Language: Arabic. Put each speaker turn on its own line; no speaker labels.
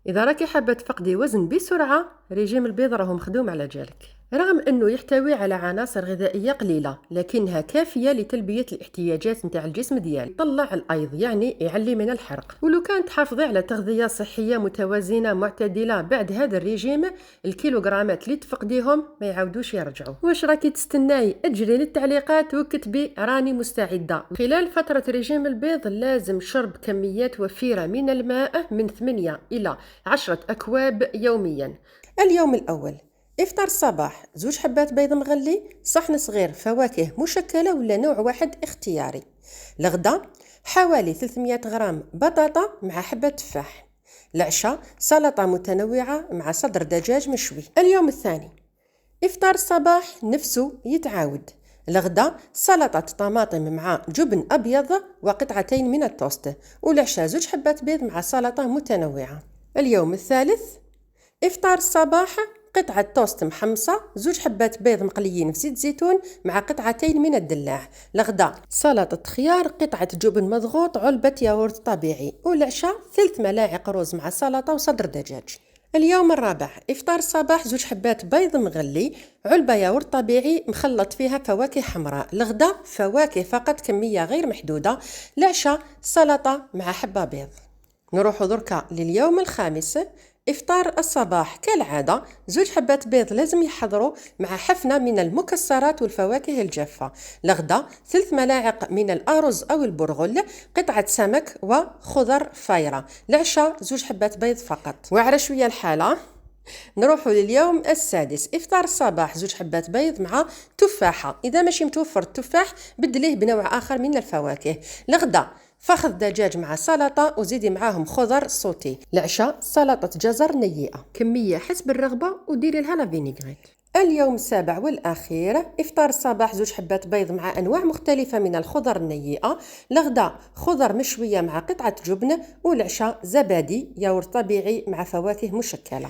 إذا راكي حابة تفقدي وزن بسرعة، ريجيم البيض راهو مخدوم على جالك. رغم أنه يحتوي على عناصر غذائية قليلة، لكنها كافية لتلبية الاحتياجات نتاع الجسم ديالك. يطلع الأيض، يعني يعلي من الحرق. ولو كانت تحافظي على تغذية صحية متوازنة معتدلة بعد هذا الريجيم، الكيلوغرامات اللي تفقديهم ما يعاودوش يرجعوا. واش راكي تستناي؟ اجري للتعليقات وكتبي راني مستعدة. خلال فترة ريجيم البيض لازم شرب كميات وفيرة من الماء، من 8 إلى 10 أكواب يوميا. اليوم الأول: افطار الصباح: 2 حبات بيض مغلي، صحن صغير فواكه مشكلة ولا نوع واحد اختياري. الغدا: حوالي 300 غرام بطاطا مع حبة تفاح. العشاء: سلطة متنوعة مع صدر دجاج مشوي. اليوم الثاني: افطار الصباح نفسه يتعاود. الغدا: سلطة طماطم مع جبن أبيض وقطعتين من التوست. والعشاء: 2 حبات بيض مع سلطة متنوعة. اليوم الثالث: افطار الصباح: قطعة توست محمصة، 2 حبات بيض مقليين في زيت زيتون مع قطعتين من الدلاع. الغدا: سلطة خيار، قطعة جبن مضغوط، علبة ياغورت طبيعي. والعشاء: 3 ملاعق رز مع سلطة وصدر دجاج. اليوم الرابع: افطار الصباح: 2 حبات بيض مغلي، علبة ياغورت طبيعي مخلط فيها فواكه حمراء. الغدا: فواكه فقط كمية غير محدودة. العشاء: سلطة مع حبة بيض. نروح دركا لليوم الخامس: افطار الصباح كالعادة: 2 حبات بيض لازم يحضروا مع حفنة من المكسرات والفواكه الجافة. الغدا: 3 ملاعق من الأرز أو البرغل، قطعة سمك وخضر فايرة. العشاء: 2 حبات بيض فقط. وعرى شوية الحالة. نروح لليوم السادس: افطار الصباح: 2 حبات بيض مع تفاحة، إذا ماشي متوفر التفاح بدليه بنوع آخر من الفواكه. الغدا: فخذ دجاج مع سلطة وزيدي معاهم خضر صوتي. العشاء: سلطة جزر نيئة، كمية حسب الرغبة وديري لها لا فينيغريت. اليوم السابع والأخير: افطار الصباح: 2 حبات بيض مع أنواع مختلفة من الخضر النيئة. الغدا: خضر مشوية مع قطعة جبن. والعشاء: زبادي ياغورت طبيعي مع فواكه مشكلة.